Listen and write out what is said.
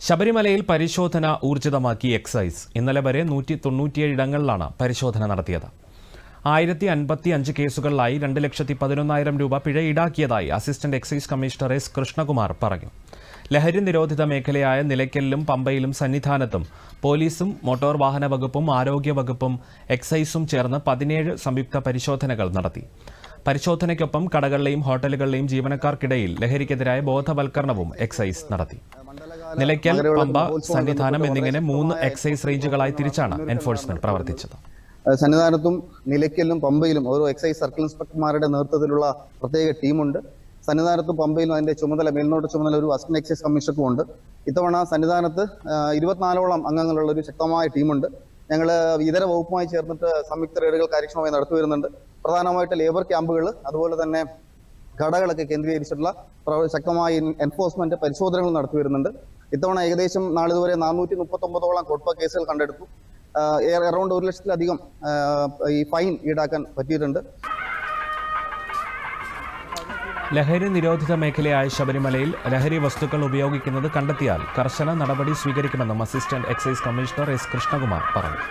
ശബരിമലയിൽ പരിശോധന ഊർജിതമാക്കി എക്സൈസ്. ഇന്നലെ വരെ 197 ഇടങ്ങളിലാണ് പരിശോധന നടത്തിയത്. 1055 കേസുകളിലായി 2,11,000 രൂപ പിഴ ഈടാക്കിയതായി assistant excise commissioner S Krishnakumar പറഞ്ഞു. ലഹരി നിരോധിത മേഖലയായ നിലയ്ക്കലിലും പമ്പയിലും സന്നിധാനത്തും പോലീസും മോട്ടോർ വാഹന വകുപ്പും ആരോഗ്യ വകുപ്പും എക്സൈസും ചേർന്ന് 17 സംയുക്ത പരിശോധനകൾ നടത്തി. പരിശോധനയ്ക്കൊപ്പം കടകളിലെയും ഹോട്ടലുകളിലെയും ജീവനക്കാർക്കിടയിൽ ലഹരിക്കെതിരായ ബോധവൽക്കരണവും എക്സൈസ് നടത്തി. നിലയ്ക്കൽ, പമ്പ, സന്നിധാനം എന്നിങ്ങനെ 3 എക്സൈസ് റേഞ്ചുകളായി തിരിച്ചാണ് എൻഫോഴ്സ്മെന്റ് പ്രവർത്തിച്ചത്. സന്നിധാനത്തും നിലയ്ക്കലും പമ്പയിലും ഓരോ എക്സൈസ് സർക്കിൾ ഇൻസ്പെക്ടർമാരുടെ നേതൃത്വത്തിലുള്ള പ്രത്യേക ടീമുണ്ട്. സന്നിധാനത്തും പമ്പയിലും അതിന്റെ മേൽനോട്ട ചുമതല ഒരു അസിസ്റ്റന്റ് എക്സൈസ് കമ്മീഷണർക്കും ഉണ്ട്. ഇത്തവണ സന്നിധാനത്ത് 24ഓളം അംഗങ്ങളുള്ള ഒരു ശക്തമായ ടീമുണ്ട്. ഞങ്ങൾ ഇതര വകുപ്പുമായി ചേർന്നിട്ട് സംയുക്ത റെയ്ഡുകൾ കാര്യക്ഷമമായി നടത്തി വരുന്നുണ്ട്. പ്രധാനമായിട്ട് ലേബർ ക്യാമ്പുകൾ, അതുപോലെ തന്നെ കടകളൊക്കെ കേന്ദ്രീകരിച്ചിട്ടുള്ള ശക്തമായ എൻഫോഴ്സ്മെന്റ് പരിശോധനകൾ നടത്തി വരുന്നുണ്ട്. ഇത്തവണ ഏകദേശം നാളിതുവരെ 439ഓളം കൊട്ട കേസുകൾ കണ്ടെടുത്തു. അറൗണ്ട് 1 ലക്ഷത്തിലധികം ഈ ഫൈൻ ഈടാക്കാൻ പറ്റിയിട്ടുണ്ട്. ലഹരി നിരോധിത മേഖലയായ ശബരിമലയിൽ ലഹരി വസ്തുക്കൾ ഉപയോഗിക്കുന്നത് കണ്ടെത്തിയാൽ കർശന നടപടി സ്വീകരിക്കുമെന്നും assistant excise commissioner S Krishnakumar പറഞ്ഞു.